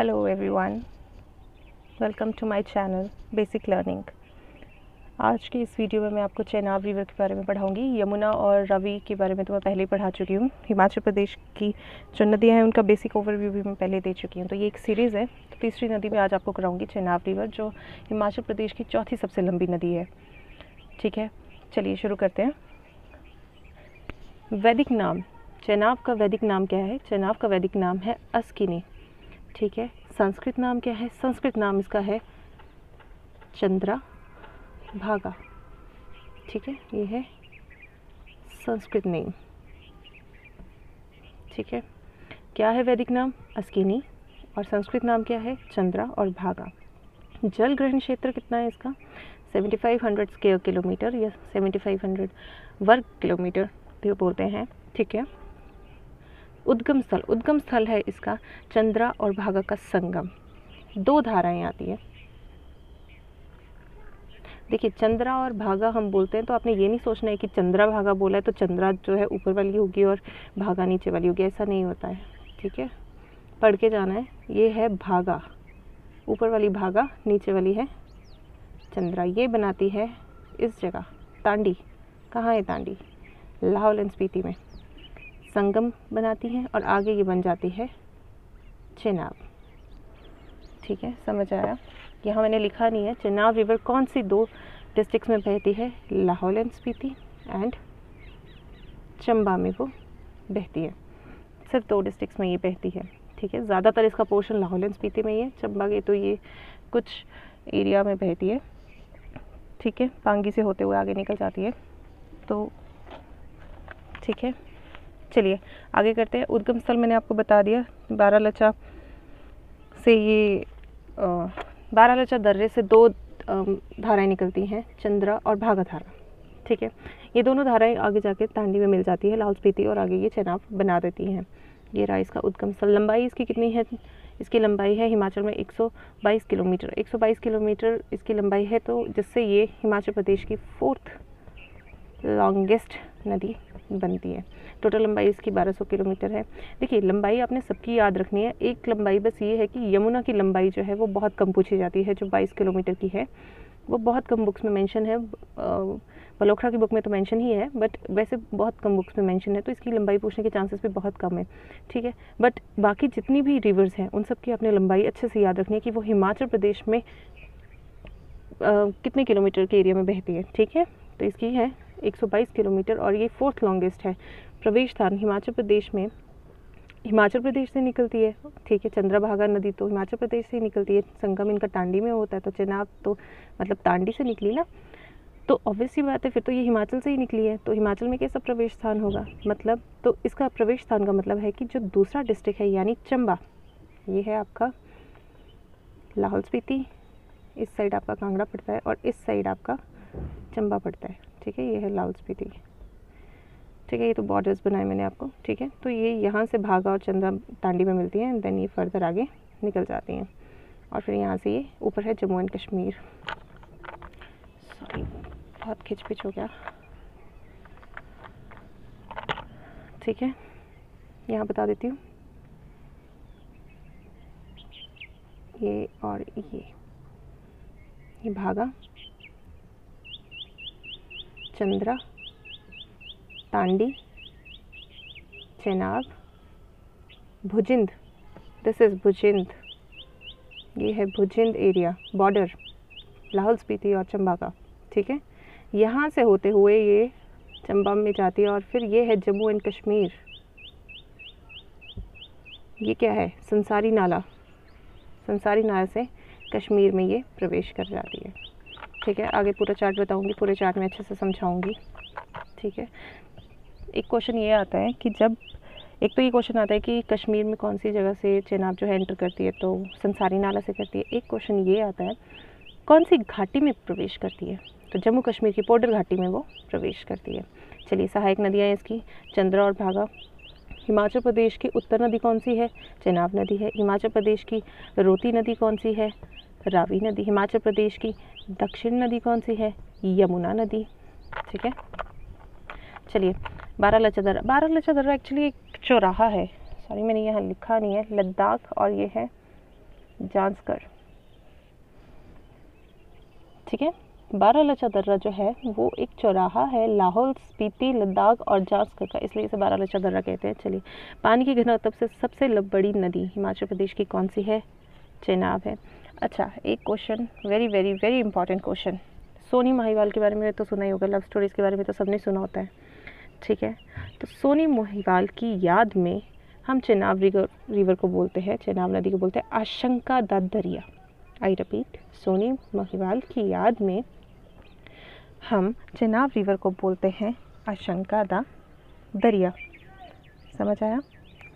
Hello everyone, welcome to my channel basic learning. आज की इस वीडियो में मैं आपको चेनाब रिवर के बारे में पढ़ाऊंगी। यमुना और रावी के बारे में तो मैं पहले ही पढ़ा चुकी हूँ। हिमाचल प्रदेश की जो नदियाँ हैं उनका बेसिक ओवरव्यू भी मैं पहले दे चुकी हूँ। तो ये एक सीरीज़ है। तो तीसरी नदी में आज आपको कराऊँगी चेनाब रिवर, जो हिमाचल प्रदेश की चौथी सबसे लंबी नदी है। ठीक है, चलिए शुरू करते हैं। वैदिक नाम, चेनाब का वैदिक नाम क्या है? चेनाब का वैदिक नाम है अस्किनी। ठीक है, संस्कृत नाम क्या है? संस्कृत नाम इसका है चंद्रा भागा। ठीक है, ये है संस्कृत नेम। ठीक है, क्या है वैदिक नाम? अस्किनी, और संस्कृत नाम क्या है? चंद्रा और भागा। जल ग्रहण क्षेत्र कितना है इसका? 7500 स्क्वायर किलोमीटर या 7500 वर्ग किलोमीटर भी बोलते हैं। ठीक है, उद्गम स्थल है इसका चंद्रा और भागा का संगम। दो धाराएं आती है। देखिए, चंद्रा और भागा हम बोलते हैं तो आपने ये नहीं सोचना है कि चंद्रा भागा बोला है तो चंद्रा जो है ऊपर वाली होगी और भागा नीचे वाली होगी, ऐसा नहीं होता है। ठीक है, पढ़ के जाना है। ये है भागा, ऊपर वाली भागा, नीचे वाली है चंद्रा। ये बनाती है इस जगह तांडी। कहाँ है तांडी? लाहौल एंड स्पीति में संगम बनाती है और आगे ये बन जाती है चेनाब। ठीक है, समझ आया? यहाँ मैंने लिखा नहीं है। चेनाब रिवर कौन सी दो डिस्ट्रिक्ट्स में बहती है? लाहौल एंड स्पीति एंड चंबा में वो बहती है। सिर्फ दो डिस्ट्रिक्ट्स में ये बहती है। ठीक है, ज़्यादातर इसका पोर्शन लाहौल एंड स्पीति में ही है। चंबा के तो ये कुछ एरिया में बहती है। ठीक है, पांगी से होते हुए आगे निकल जाती है। तो ठीक है, चलिए आगे करते हैं। उद्गम स्थल मैंने आपको बता दिया। बारालाचा से ये बारालाचा दर्रे से दो धाराएं निकलती हैं, चंद्रा और भागा धारा। ठीक है, ये दोनों धाराएं आगे जाके तांडी में मिल जाती है, लाहौल स्पीति, और आगे ये चेनाब बना देती हैं। ये रहा इसका उद्गम स्थल। लंबाई इसकी कितनी है? इसकी लंबाई है हिमाचल में 122 किलोमीटर। 122 किलोमीटर इसकी लंबाई है, तो जिससे ये हिमाचल प्रदेश की 4th लॉन्गेस्ट नदी बनती है। टोटल लंबाई इसकी 1200 किलोमीटर है। देखिए, लंबाई आपने सबकी याद रखनी है। एक लंबाई बस ये है कि यमुना की लंबाई जो है वो बहुत कम पूछी जाती है, जो 22 किलोमीटर की है। वो बहुत कम बुक्स में मेंशन है। बलोखरा की बुक में तो मेंशन ही है, बट वैसे बहुत कम बुक्स में मेंशन है, तो इसकी लंबाई पूछने के चांसेस भी बहुत कम है। ठीक है, बट बाकी जितनी भी रिवर्स हैं उन सब की आपने लंबाई अच्छे से याद रखनी है कि वो हिमाचल प्रदेश में कितने किलोमीटर के एरिया में बहती है। ठीक है, तो इसकी है 122 किलोमीटर और ये 4th लॉन्गेस्ट है। प्रवेश स्थान हिमाचल प्रदेश में, हिमाचल प्रदेश से निकलती है। ठीक है, चंद्रभागा नदी तो हिमाचल प्रदेश से ही निकलती है। संगम इनका तांडी में होता है, तो चेनाब तो मतलब तांडी से निकली ना, तो ऑब्वियस सी बात है फिर तो ये हिमाचल से ही निकली है। तो हिमाचल में कैसा प्रवेश स्थान होगा? मतलब तो इसका प्रवेश स्थान का मतलब है कि जो दूसरा डिस्ट्रिक्ट है यानी चंबा, ये है आपका लाहौल स्पीति, इस साइड आपका कांगड़ा पड़ता है और इस साइड आपका चंबा पड़ता है। ठीक है, ये है लाहौल स्पीति। ठीक है, ये तो बॉर्डर्स बनाए मैंने आपको। ठीक है, तो ये यहाँ से भागा और चंद्रा तांडी में मिलती हैं, देन ये फर्दर आगे निकल जाती हैं और फिर यहाँ से ये ऊपर है जम्मू एंड कश्मीर। सॉरी, बहुत खिचपिच हो गया। ठीक है, यहाँ बता देती हूँ, ये और ये भागा, चंद्रा, तांडी, चेनाब, भुजिंद। This is Bhujind. ये है भुजिंद एरिया, बॉर्डर लाहौल स्पीति और चंबा का। ठीक है, यहाँ से होते हुए ये चंबा में जाती है और फिर ये है जम्मू एंड कश्मीर। ये क्या है? संसारी नाला। संसारी नाला से कश्मीर में ये प्रवेश कर जाती है। ठीक है, आगे पूरा चार्ट बताऊंगी, पूरे चार्ट में अच्छे से समझाऊंगी। ठीक है, एक क्वेश्चन ये आता है कि जब एक तो ये क्वेश्चन आता है कि कश्मीर में कौन सी जगह से चेनाब जो है एंटर करती है, तो संसारी नाला से करती है। एक क्वेश्चन ये आता है कौन सी घाटी में प्रवेश करती है, तो जम्मू कश्मीर की पोडर घाटी में वो प्रवेश करती है। चलिए, सहायक नदियाँ हैं इसकी चंद्रा और भागा। हिमाचल प्रदेश की उत्तर नदी कौन सी है? चेनाब नदी है। हिमाचल प्रदेश की रोती नदी कौन सी है? रावी नदी। हिमाचल प्रदेश की दक्षिण नदी कौन सी है? यमुना नदी। ठीक है, चलिए बारालाचा दर्रा। बारालाचा दर्रा एक्चुअली एक चौराहा है। सॉरी, मैंने यहाँ लिखा नहीं है। लद्दाख और ये है जांस्कर, ठीक है। बारालाचा दर्रा जो है वो एक चौराहा है लाहौल स्पीति लद्दाख और जांस्कर का, इसलिए इसे बारालाचा दर्रा कहते हैं। चलिए, पानी की घनत्व से सबसे बड़ी नदी हिमाचल प्रदेश की कौन सी है? चेनाब है। अच्छा, एक question, very very very important question. Sohni Mahiwal के बारे में तो सुना ही होगा, लव स्टोरीज के बारे में तो सबने सुना होता है, ठीक है। तो सोनी महिवाल की याद में हम चेनाब रिवर को बोलते हैं, चेनाब नदी को बोलते हैं आशंका दा दरिया। आई रिपीट, सोनी महिवाल की याद में हम चेनाब रिवर को बोलते हैं आशंका दा दरिया। समझ आया?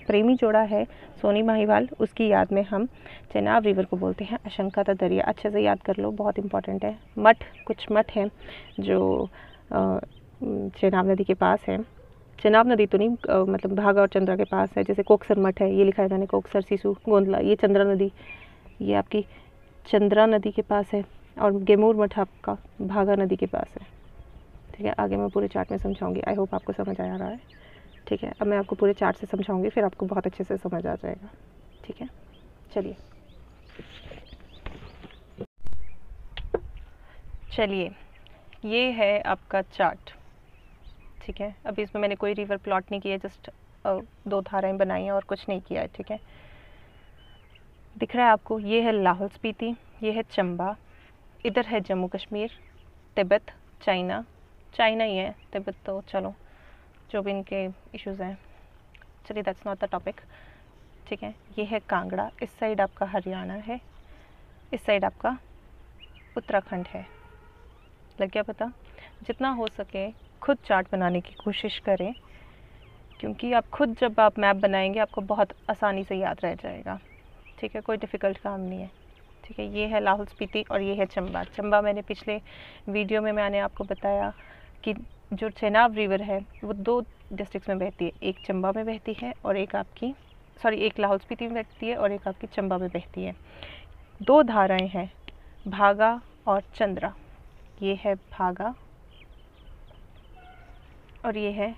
प्रेमी जोड़ा है सोनी महिवाल, उसकी याद में हम चेनाब रिवर को बोलते हैं आशंका दा दरिया। अच्छे से याद कर लो, बहुत इंपॉर्टेंट है। मठ, कुछ मठ हैं जो चेनाब नदी के पास है। चेनाब नदी तो नहीं, मतलब भागा और चंद्रा के पास है। जैसे कोकसर मठ है, ये लिखा है मैंने, कोकसर, सिसु, गोंदला, ये चंद्रा नदी, ये आपकी चंद्रा नदी के पास है। और गेमूर मठ आपका भागा नदी के पास है, ठीक है। आगे मैं पूरे चार्ट में समझाऊंगी, आई होप आपको समझ आ रहा है, ठीक है। अब मैं आपको पूरे चार्ट से समझाऊंगी, फिर आपको बहुत अच्छे से समझ आ जाएगा, ठीक है। चलिए, ये है आपका चार्ट, ठीक है। अभी इसमें मैंने कोई रिवर प्लॉट नहीं किया, जस्ट 2 धाराएं बनाई हैं और कुछ नहीं किया है, ठीक है। दिख रहा है आपको? ये है लाहौल स्पीति, ये है चंबा, इधर है जम्मू कश्मीर, तिब्बत, चाइना ही है, तिब्बत तो चलो जो भी इनके इश्यूज़ हैं, चलिए दैट्स नॉट द टॉपिक, ठीक है। ये है कांगड़ा, इस साइड आपका हरियाणा है, इस साइड आपका उत्तराखंड है। लग गया पता? जितना हो सके खुद चार्ट बनाने की कोशिश करें, क्योंकि आप खुद जब आप मैप बनाएंगे आपको बहुत आसानी से याद रह जाएगा, ठीक है। कोई डिफ़िकल्ट काम नहीं है, ठीक है। ये है लाहौल स्पीति और ये है चंबा। चंबा मैंने पिछले वीडियो में मैंने आपको बताया कि जो चेनाब रिवर है वो 2 डिस्ट्रिक्ट्स में बहती है, एक चंबा में बहती है और एक एक लाहौल स्पीति में बहती है और एक आपकी चंबा में बहती है। 2 धाराएं हैं, भागा और चंद्रा। ये है भागा और ये है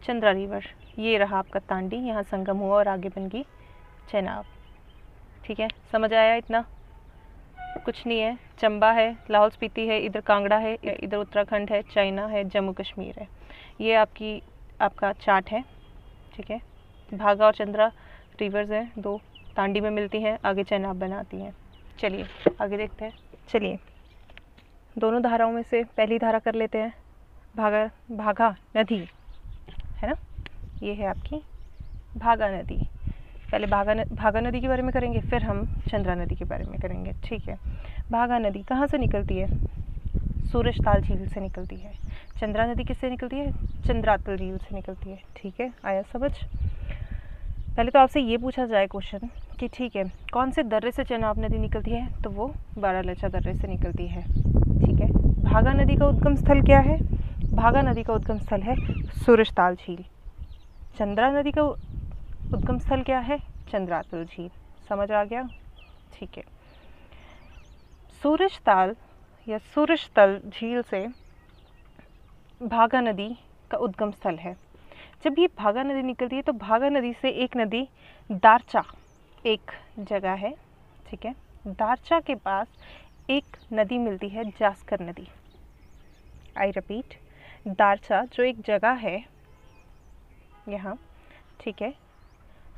चंद्रा रिवर। ये रहा आपका तांडी, यहाँ संगम हुआ और आगे बन गई चेनाब, ठीक है। समझ आया? इतना कुछ नहीं है। चंबा है, लाहौल स्पीति है, इधर कांगड़ा है, इधर उत्तराखंड है, चाइना है, जम्मू कश्मीर है। ये आपका चार्ट है, ठीक है। भागा और चंद्रा रिवर्स हैं, 2 तांडी में मिलती हैं, आगे चेनाब बनाती हैं। चलिए आगे देखते हैं। चलिए, दोनों धाराओं में से पहली धारा कर लेते हैं। भागा नदी है ना, ये है आपकी भागा नदी। पहले भागा नदी के बारे में करेंगे, फिर हम चंद्रा नदी के बारे में करेंगे, ठीक है। भागा नदी कहाँ से निकलती है? सूरजताल झील से निकलती है। चंद्रा नदी किससे निकलती है? चंद्रातल झील से निकलती है, ठीक है। आया समझ? पहले तो आपसे ये पूछा जाए क्वेश्चन कि ठीक है, कौन से दर्रे से चेनाब नदी निकलती है? तो वो बारालाचा दर्रे से निकलती है, ठीक है। भागा नदी का उद्गम स्थल क्या है? भागा नदी का उद्गम स्थल है सूरजताल झील। चंद्रा नदी का उद्गम स्थल क्या है? चंद्रातल झील। समझ आ गया? ठीक है। सूरजताल या सूरजतल झील से भागा नदी का उद्गम स्थल है। जब ये भागा नदी निकलती है तो भागा नदी से एक नदी दारचा, एक जगह है, ठीक है। दारचा के पास एक नदी मिलती है, जास्कर नदी। आई रिपीट, दारचा जो एक जगह है यहाँ, ठीक है,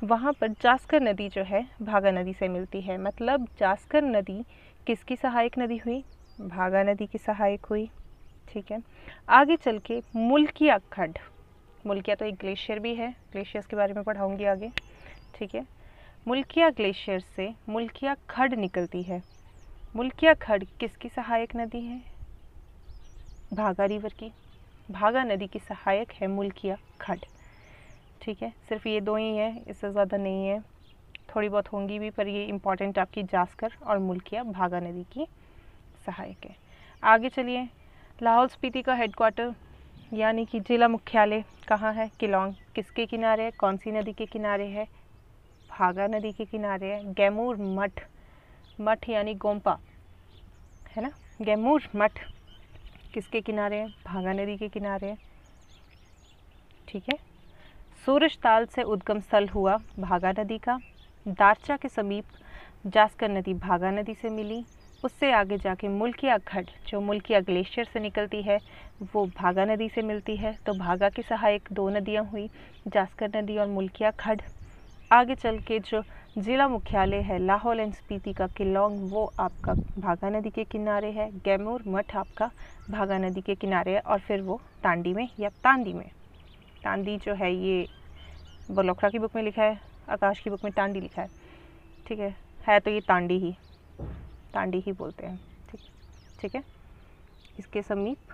वहाँ पर जास्कर नदी जो है भागा नदी से मिलती है। मतलब जास्कर नदी किसकी सहायक नदी हुई? भागा नदी की सहायक हुई, ठीक है। आगे चल के मुल्किया खड्ड, मुल्किया तो एक ग्लेशियर भी है, ग्लेशियर्स के बारे में पढ़ाऊंगी आगे, ठीक है। मुल्किया ग्लेशियर से मुल्किया खड्ड निकलती है। मुल्किया खड्ड किसकी सहायक नदी है? भागा रिवर की। भागा नदी की सहायक है मुल्किया खड्ड, ठीक है। सिर्फ ये 2 ही है, इससे ज़्यादा नहीं है, थोड़ी बहुत होंगी भी, पर ये इम्पॉर्टेंट आपकी जास्कर और मुल्किया भागा नदी की सहायक है। आगे चलिए, लाहौल स्पीति का हेडक्वार्टर यानी कि जिला मुख्यालय कहाँ है? किलोंग। किसके किनारे है? कौन सी नदी के किनारे है? भागा नदी के किनारे है। गैमूर मठ, मठ यानी गोम्पा है ना, गैमूर मठ किसके किनारे है? भागा नदी के किनारे है, ठीक है। सूरजताल से उद्गम स्थल हुआ भागा नदी का। दारचा के समीप जास्कर नदी भागा नदी से मिली, उससे आगे जाके मुल्किया खड्ड जो मुल्किया ग्लेशियर से निकलती है वो भागा नदी से मिलती है। तो भागा की सहायक दो नदियाँ हुई, जास्कर नदी और मुल्किया खड्ड। आगे चल के जो ज़िला मुख्यालय है लाहौल एंड स्पीति का किलोंग वो आपका भागा नदी के किनारे है। गैमूर मठ आपका भागा नदी के किनारे है। और फिर वो तांडी में या तांदी में, तांदी जो है ये बलोखरा की बुक में लिखा है, आकाश की बुक में तांडी लिखा है, ठीक है तो ये तांडी ही बोलते हैं, ठीक है। इसके समीप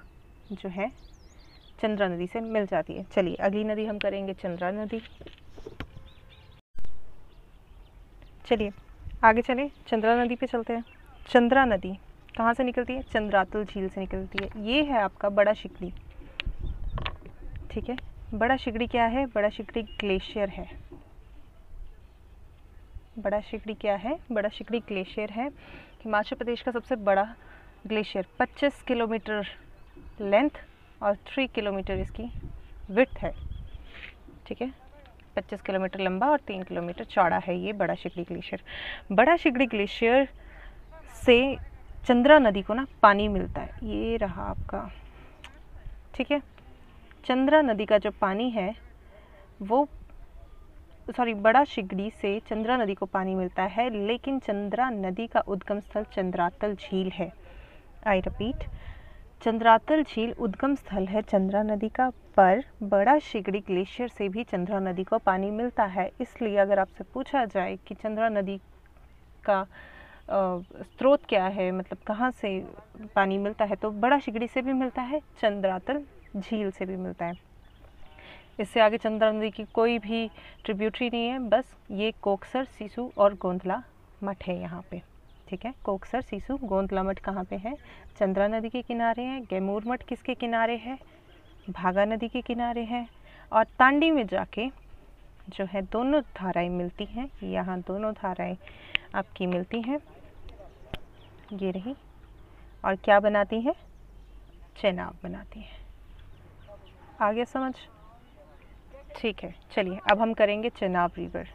जो है चंद्रा नदी से मिल जाती है। चलिए अगली नदी हम करेंगे चंद्रा नदी। चलिए आगे चलें, चंद्रा नदी पे चलते हैं। चंद्रा नदी कहाँ से निकलती है? चंद्रातल झील से निकलती है। ये है आपका बड़ा शिकड़ी, ठीक है। बड़ा शिकड़ी क्या है? बड़ा शिकड़ी ग्लेशियर है। बड़ा शिकड़ी क्या है? बड़ा शिकड़ी ग्लेशियर है। हिमाचल प्रदेश का सबसे बड़ा ग्लेशियर, 25 किलोमीटर लेंथ और 3 किलोमीटर इसकी विड्थ है, ठीक है। 25 किलोमीटर लंबा और 3 किलोमीटर चौड़ा है ये बड़ा शिकड़ी ग्लेशियर। बड़ा शिकड़ी ग्लेशियर से चंद्रा नदी को ना पानी मिलता है, ये रहा आपका, ठीक है। चंद्रा नदी का जो पानी है वो बड़ा शिकड़ी से चंद्रा नदी को पानी मिलता है, लेकिन चंद्रा नदी का उद्गम स्थल चंद्रातल झील है। आई रिपीट, चंद्रातल झील उद्गम स्थल है चंद्रा नदी का, पर बड़ा शिकड़ी ग्लेशियर से भी चंद्रा नदी को पानी मिलता है। इसलिए अगर आपसे पूछा जाए कि चंद्रा नदी का स्रोत क्या है, मतलब कहाँ से पानी मिलता है, तो बड़ा शिकड़ी से भी मिलता है, चंद्रातल झील से भी मिलता है। इससे आगे चंद्रा नदी की कोई भी ट्रिब्यूटरी नहीं है, बस ये कोकसर, सिसु और गोंदला मठ है यहाँ पे, ठीक है। कोकसर, सिसु, गोंदला मठ कहाँ पे है? चंद्रा नदी के किनारे है। गैमूर मठ किसके किनारे है? भागा नदी के किनारे है। और तांडी में जाके जो है दोनों धाराएं मिलती हैं, यहाँ दोनों धाराएं आपकी मिलती हैं, ये रही, और क्या बनाती हैं? चेनाब बनाती हैं। आगे समझ? ठीक है। चलिए अब हम करेंगे चेनाब रिवर,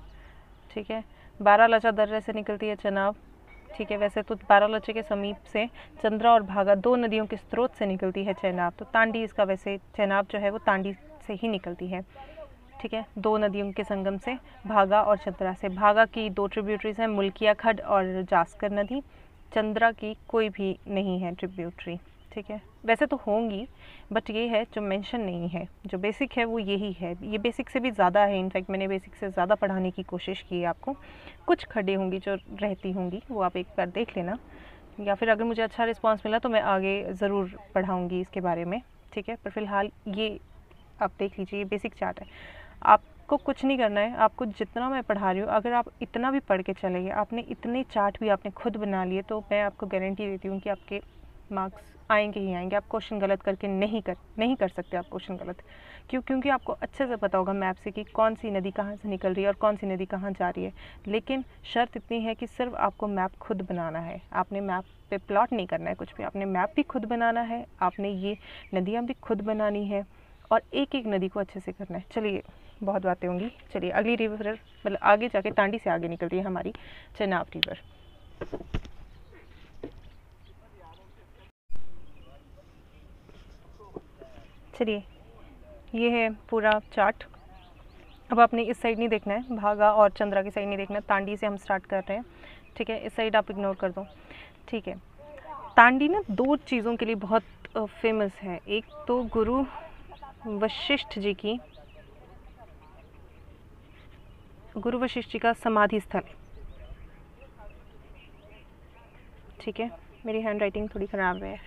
ठीक है। बारालाचा दर्रे से निकलती है चेनाब, ठीक है। वैसे तो बारालाचे के समीप से चंद्रा और भागा दो नदियों के स्रोत से निकलती है चेनाब, तो तांडी इसका वैसे चेनाब जो है वो तांडी से ही निकलती है, ठीक है। दो नदियों के संगम से, भागा और चंद्रा से। भागा की दो ट्रिब्यूटरीज हैं, मुल्किया खड्ड और जास्कर नदी। चंद्रा की कोई भी नहीं है ट्रिब्यूटरी, ठीक है। वैसे तो होंगी बट ये है जो मेंशन नहीं है, जो बेसिक है वो यही है। ये बेसिक से भी ज़्यादा है, इनफैक्ट मैंने बेसिक से ज़्यादा पढ़ाने की कोशिश की है आपको। कुछ खड्डे होंगी जो रहती होंगी, वो आप एक बार देख लेना, या फिर अगर मुझे अच्छा रिस्पांस मिला तो मैं आगे ज़रूर पढ़ाऊँगी इसके बारे में, ठीक है। पर फिलहाल ये आप देख लीजिए, ये बेसिक चार्ट है। आपको कुछ नहीं करना है, आपको जितना मैं पढ़ा रही हूँ अगर आप इतना भी पढ़ के चले गए, आपने इतने चार्ट भी आपने खुद बना लिए, तो मैं आपको गारंटी देती हूँ कि आपके मार्क्स आएंगे ही आएंगे। आप क्वेश्चन गलत करके नहीं कर सकते आप क्वेश्चन गलत, क्योंकि आपको अच्छे से पता होगा मैप से कि कौन सी नदी कहाँ से निकल रही है और कौन सी नदी कहाँ जा रही है। लेकिन शर्त इतनी है कि सिर्फ आपको मैप खुद बनाना है, आपने मैप पे प्लॉट नहीं करना है कुछ भी, आपने मैप भी खुद बनाना है, आपने ये नदियाँ भी खुद बनानी है और एक एक नदी को अच्छे से करना है। चलिए बहुत बातें होंगी, चलिए अगली रिवर, मतलब आगे जाके तांडी से आगे निकलती है हमारी चेनाब रिवर। चलिए ये है पूरा चार्ट। अब आपने इस साइड नहीं देखना है, भागा और चंद्रा की साइड नहीं देखना है, तांडी से हम स्टार्ट कर रहे हैं, ठीक है। इस साइड आप इग्नोर कर दो, ठीक है। तांडी ना दो चीज़ों के लिए बहुत फेमस है। एक तो गुरु वशिष्ठ जी का समाधि स्थल, ठीक है। मेरी हैंड राइटिंग थोड़ी ख़राब है,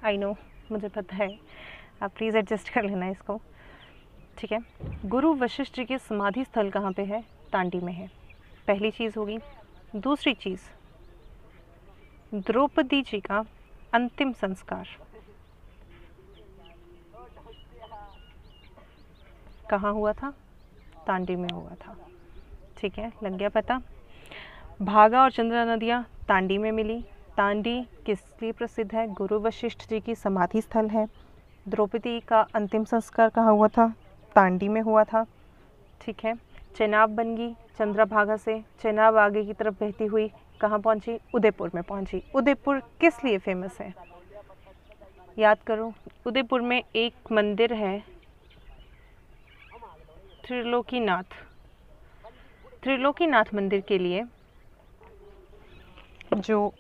आई नो, मुझे पता है, आप प्लीज़ एडजस्ट कर लेना इसको, ठीक है। गुरु वशिष्ठ जी के समाधि स्थल कहाँ पे है? तांडी में है, पहली चीज़ होगी। दूसरी चीज़, द्रौपदी जी का अंतिम संस्कार कहाँ हुआ था? तांडी में हुआ था, ठीक है। लग गया पता? भागा और चंद्रा नदियाँ तांडी में मिली। तांडी किस लिए प्रसिद्ध है? गुरु वशिष्ठ जी की समाधि स्थल है। द्रौपदी का अंतिम संस्कार कहाँ हुआ था? तांडी में हुआ था, ठीक है। चेनाब बन गई चंद्रभागा से, चेनाब आगे की तरफ बहती हुई कहाँ पहुंची? उदयपुर में पहुंची। उदयपुर किस लिए फेमस है? याद करो, उदयपुर में एक मंदिर है त्रिलोकीनाथ। त्रिलोकीनाथ मंदिर के लिए जो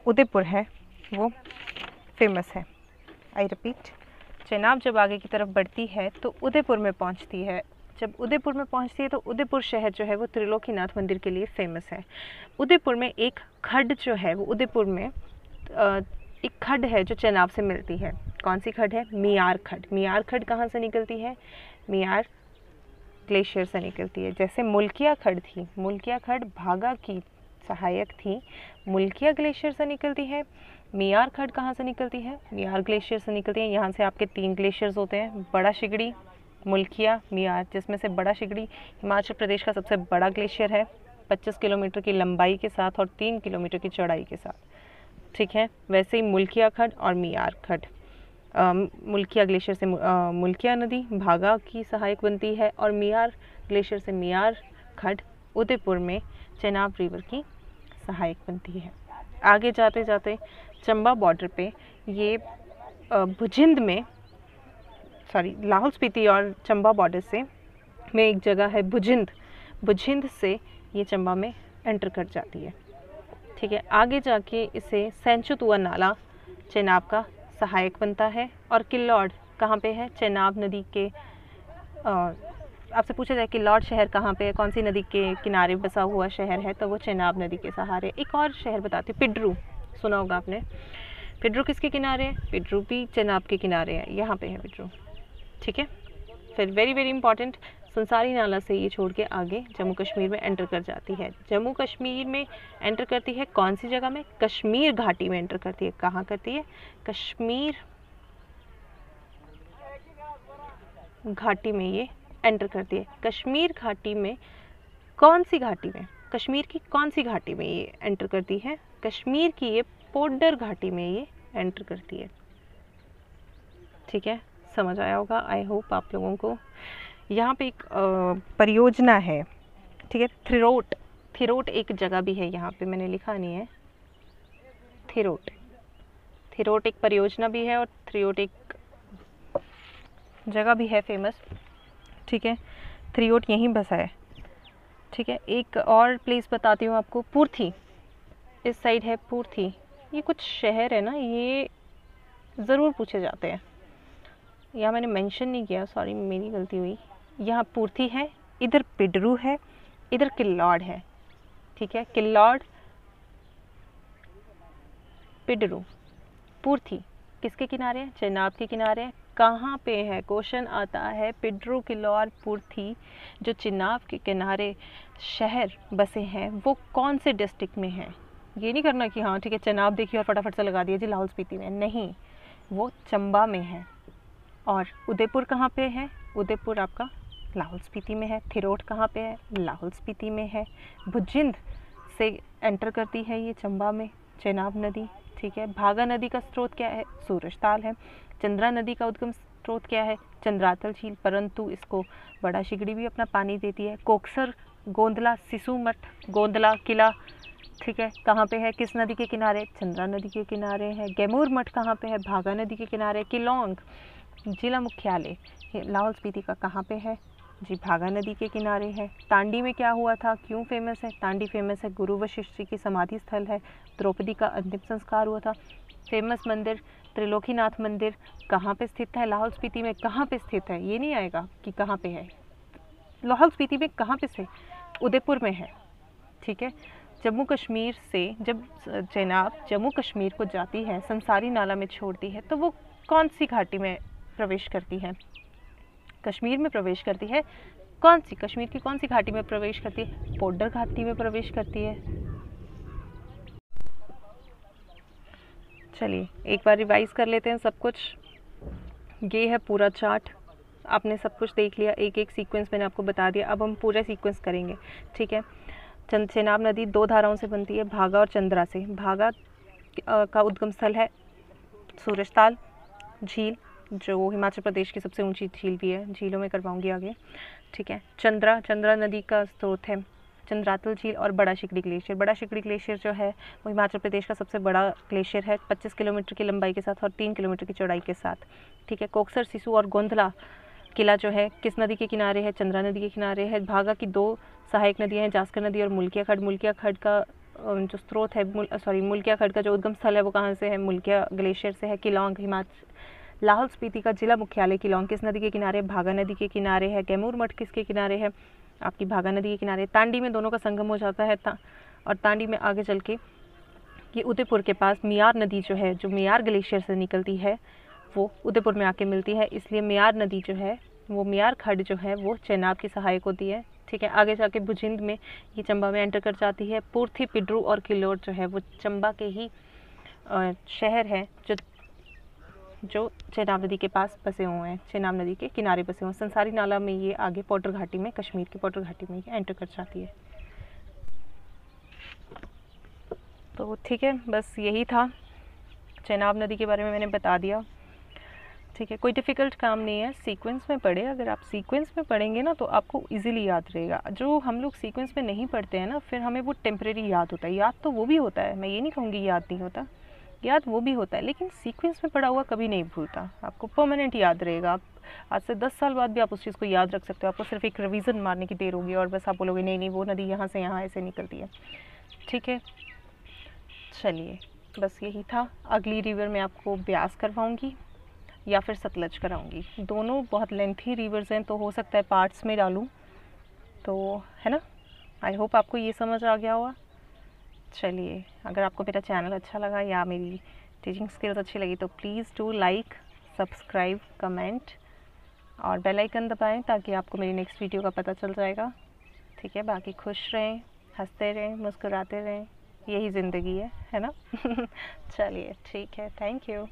उदयपुर है वो फेमस है। आई रिपीट, चेनाब जब आगे की तरफ बढ़ती है तो उदयपुर में पहुंचती है। जब उदयपुर में पहुंचती है तो उदयपुर शहर जो है वो त्रिलोकीनाथ मंदिर के लिए फेमस है। उदयपुर में एक खड्ड जो है वो उदयपुर में एक खड्ड है जो चेनाब से मिलती है। कौन सी खड्ड है? मियार खड्ड। मियार खड्ड कहाँ से निकलती है? मियार ग्लेशियर से निकलती है। जैसे मुल्किया खड्ड थी, मुल्किया खड्ड भागा की सहायक थी, मुल्किया ग्लेशियर से निकलती है। मियार खड्ड कहाँ से निकलती है? मियार ग्लेशियर से निकलती है। यहाँ से आपके 3 ग्लेशियर्स होते हैं, बड़ा शिगड़ी, मुल्किया, मियार, जिसमें से बड़ा शिगड़ी हिमाचल प्रदेश का सबसे बड़ा ग्लेशियर है, 25 किलोमीटर की लंबाई के साथ और 3 किलोमीटर की चौड़ाई के साथ। ठीक है, वैसे ही मुल्किया खड्ड और मियार खड्ड, मुल्किया ग्लेशियर से मुल्किया नदी भागा की सहायक बनती है और मियार ग्लेशियर से मियार खड्ड उदयपुर में चेनाब रिवर की सहायक बनती है। आगे जाते जाते चंबा बॉर्डर पे ये भुजिंद में, लाहौल स्पीति और चंबा बॉर्डर से में एक जगह है भुजिंद, भुजिंद से ये चंबा में एंटर कर जाती है। ठीक है, आगे जाके इसे सेंचुतुआ नाला चेनाब का सहायक बनता है। और किल्लौड़ कहाँ पे है? चेनाब नदी के, आपसे पूछा जाए किल्लौड़ शहर कहाँ पे है, कौन सी नदी के किनारे बसा हुआ शहर है, तो वो चेनाब नदी के सहारे। एक और शहर बताती हूँ, पिड्रू, सुना होगा आपने। पिड्रू किसके किनारे है? पिड्रू भी चेनाब के किनारे है, यहाँ पे है पिड्रू। ठीक है, फिर वेरी वेरी इंपॉर्टेंट, संसारी नाला से ये छोड़ के आगे जम्मू कश्मीर में एंटर कर जाती है। जम्मू कश्मीर में एंटर करती है कौन सी जगह में? कश्मीर घाटी में एंटर करती है। कहाँ करती है? कश्मीर घाटी में ये एंटर करती है। कश्मीर घाटी में कौन सी घाटी में? कश्मीर की कौन सी घाटी में ये एंटर करती है? कश्मीर की ये पोडर घाटी में ये एंटर करती है। ठीक है, समझ आया होगा आई होप आप लोगों को। यहाँ पे एक परियोजना है, ठीक है, थिरोट, थिरोट एक जगह भी है, यहाँ पे मैंने लिखा नहीं है, थिरोट, थिरोट एक परियोजना भी है और थिरोट एक जगह भी है फेमस। ठीक है, थिरोट यहीं बसा है। ठीक है, एक और प्लेस बताती हूँ आपको, पूर्थी, इस साइड है पूर्थी। ये कुछ शहर है ना, ये ज़रूर पूछे जाते हैं, यहाँ मैंने मेंशन नहीं किया, सॉरी मेरी गलती हुई। यहाँ पूर्थी है, इधर पिडरू है, इधर किल्लौड़ है। ठीक है, किल्लौड़, पिडरू, पूर्थी किसके किनारे है? चेनाब के किनारे है। कहाँ पे है? क्वेश्चन आता है, पिडरू, किल्लौड़, पूर्थी जो चेनाब के किनारे शहर बसे हैं वो कौन से डिस्ट्रिक्ट में है? ये नहीं करना कि हाँ ठीक है चेनाब देखिए और फटाफट से लगा दिया जी लाहौल स्पीति में, नहीं, वो चंबा में है। और उदयपुर कहाँ पे है? उदयपुर आपका लाहौल स्पीति में है। थिरोट कहाँ पे है? लाहौल स्पीति में है। भुजिंद से एंटर करती है ये चंबा में चेनाब नदी। ठीक है, भागा नदी का स्रोत क्या है? सूरजताल है। चंद्रा नदी का उद्गम स्रोत क्या है? चंद्रातल झील, परंतु इसको बड़ा शिगड़ी भी अपना पानी देती है। कोकसर, गोंदला, सिसु मठ, गोंदला किला, ठीक है, कहाँ पे है? किस नदी के किनारे? चंद्रा नदी के किनारे है। गैमूर मठ कहाँ पे है? भागा नदी के किनारे। किलोंग जिला मुख्यालय लाहौल स्पीति का कहाँ पे है? जी भागा नदी के किनारे है। तांडी में क्या हुआ था? क्यों फेमस है? तांडी फेमस है, गुरु वशिष्ठ जी की समाधि स्थल है, द्रौपदी का अंतिम संस्कार हुआ था। फेमस मंदिर त्रिलोकीनाथ मंदिर कहाँ पे स्थित है? लाहौल स्पीति में। कहाँ पे स्थित है ये नहीं आएगा कि कहाँ पे है, लाहौल स्पीति में कहाँ पे स्थित? उदयपुर में है। ठीक है, जम्मू कश्मीर से जब चेनाब जम्मू कश्मीर को जाती है, संसारी नाला में छोड़ती है, तो वो कौन सी घाटी में प्रवेश करती है? कश्मीर में प्रवेश करती है। कौन सी? कश्मीर की कौन सी घाटी में प्रवेश करती है? पोडर घाटी में प्रवेश करती है। चलिए एक बार रिवाइज कर लेते हैं सब कुछ। ये है पूरा चार्ट, आपने सब कुछ देख लिया, एक एक सीक्वेंस मैंने आपको बता दिया। अब हम पूरा सीक्वेंस करेंगे। ठीक है, चेनाब नदी 2 धाराओं से बनती है, भागा और चंद्रा से। भागा का उद्गम स्थल है सूरजताल झील, जो हिमाचल प्रदेश की सबसे ऊंची झील भी है, झीलों में करवाऊंगी आगे। ठीक है, चंद्रा नदी का स्रोत है चंद्रातल झील और बड़ा शिकड़ी ग्लेशियर। बड़ा शिकड़ी ग्लेशियर जो है वो हिमाचल प्रदेश का सबसे बड़ा ग्लेशियर है, 25 किलोमीटर की लंबाई के साथ और 3 किलोमीटर की चौड़ाई के साथ। ठीक है, कोकसर, सिसु और गोंधला किला जो है किस नदी के किनारे है? चंद्रा नदी के किनारे है। भागा की 2 सहायक नदियाँ हैं, जास्कर नदी और मुल्किया खड्ड। मुल्किया खड्ड का जो स्रोत है, मुल्किया खड्ड का जो उद्गम स्थल है वो कहाँ से है? मुल्किया ग्लेशियर से है। किलोंग, हिमाचल लाहौल स्पीति का जिला मुख्यालय किलोंग किस नदी के किनारे? भागा नदी के किनारे है। कैमूर मठ किसके किनारे है? आपकी भागा नदी के किनारे। तांडी में दोनों का संगम हो जाता है और तांडी में आगे चल के ये उदयपुर के पास मियार नदी जो है, जो मियार ग्लेशियर से निकलती है, वो उदयपुर में आके मिलती है। इसलिए मियार नदी जो है, वो मियार खड्ड जो है वो चेनाब की सहायक होती है। ठीक है, आगे जाके भुजिंद में ये चंबा में एंटर कर जाती है। पूर्थी, पिड्रू और किल्लोर जो है वो चंबा के ही शहर हैं जो चेनाब नदी के पास बसे हुए हैं, चेनाब नदी के किनारे बसे हुए हैं। संसारी नाला में ये आगे पोटर घाटी में, कश्मीर की पोटर घाटी में ये एंटर कर जाती है। तो ठीक है, बस यही था, चेनाब नदी के बारे में मैंने बता दिया। ठीक है, कोई डिफ़िकल्ट काम नहीं है, सीक्वेंस में पढ़े। अगर आप सीक्वेंस में पढ़ेंगे ना तो आपको इजीली याद रहेगा। जो हम लोग सीक्वेंस में नहीं पढ़ते हैं ना, फिर हमें वो टेम्परेरी याद होता है। याद तो वो भी होता है, मैं ये नहीं कहूँगी याद नहीं होता, याद वो भी होता है, लेकिन सीक्वेंस में पढ़ा हुआ कभी नहीं भूलता, आपको परमानेंट याद रहेगा। आप आज से 10 साल बाद भी आप उस चीज़ को याद रख सकते हो। आपको सिर्फ एक रिवीजन मारने की देर होगी और बस आप बोलोगे नहीं वो नदी यहाँ से यहाँ ऐसे निकलती है। ठीक है, चलिए बस यही था। अगली रिवर में आपको ब्यास करवाऊँगी या फिर सतलज कराऊंगी। दोनों बहुत लेंथी रिवर्स हैं, तो हो सकता है पार्ट्स में डालूं, तो है ना। आई होप आपको ये समझ आ गया होगा। चलिए, अगर आपको मेरा चैनल अच्छा लगा या मेरी टीचिंग स्किल्स अच्छी लगी तो please do like, subscribe, comment और बेल आइकन दबाएं ताकि आपको मेरी नेक्स्ट वीडियो का पता चल जाएगा। ठीक है, बाकी खुश रहें, हंसते रहें, मुस्कुराते रहें, यही ज़िंदगी है ना। चलिए ठीक है, थैंक यू।